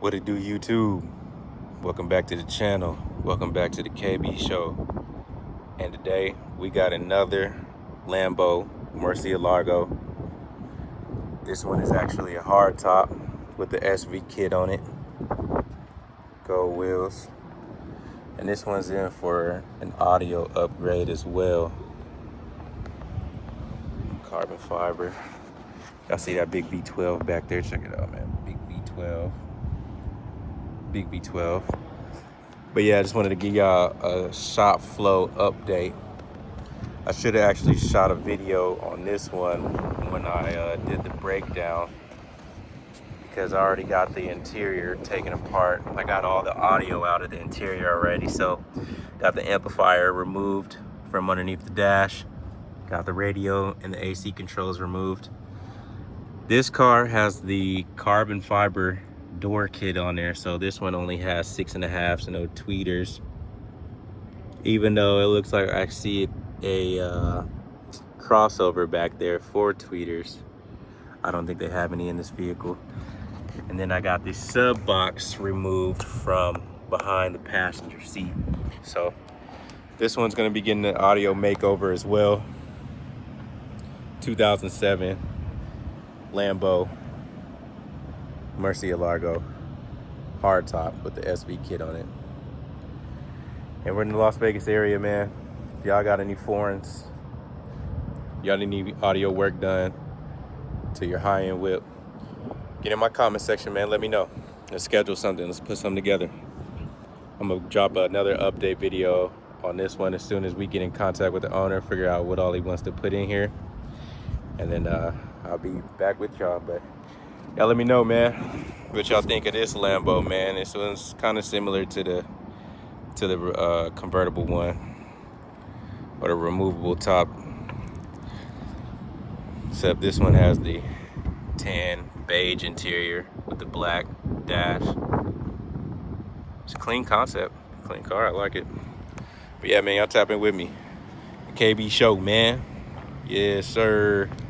What it do, YouTube? Welcome back to the channel. Welcome back to the KB Show. And today we got another Lambo Murciélago. This one is actually a hardtop with the SV kit on it. Gold wheels. And this one's in for an audio upgrade as well. Carbon fiber. Y'all see that big V12 back there? Check it out, man. Big V12. Big V12. But yeah, I just wanted to give y'all a shop flow update. I should have actually shot a video on this one when I did the breakdown, because I already got the interior taken apart. I got all the audio out of the interior already, so got the amplifier removed from underneath the dash, got the radio and the AC controls removed. This car has the carbon fiber door kit on there, so this one only has 6.5, so no tweeters, even though it looks like I see a crossover back there for tweeters. I don't think they have any in this vehicle. And then I got the sub box removed from behind the passenger seat, so this one's going to be getting an audio makeover as well. 2007 Lambo Murciélago hardtop with the SV kit on it. And we're in the Las Vegas area, man. If y'all got any foreigns, y'all need any audio work done to your high-end whip, get in my comment section, man. Let me know. Let's schedule something. Let's put something together. I'm gonna drop another update video on this one as soon as we get in contact with the owner, figure out what all he wants to put in here, and then I'll be back with y'all. But y'all let me know, man, what y'all think of this Lambo, man. This one's kind of similar to the convertible one, or the removable top, except this one has the tan beige interior with the black dash. It's a clean concept, clean car. I like it. But yeah, man, y'all tap in with me. The KB Show, man. Yes, sir.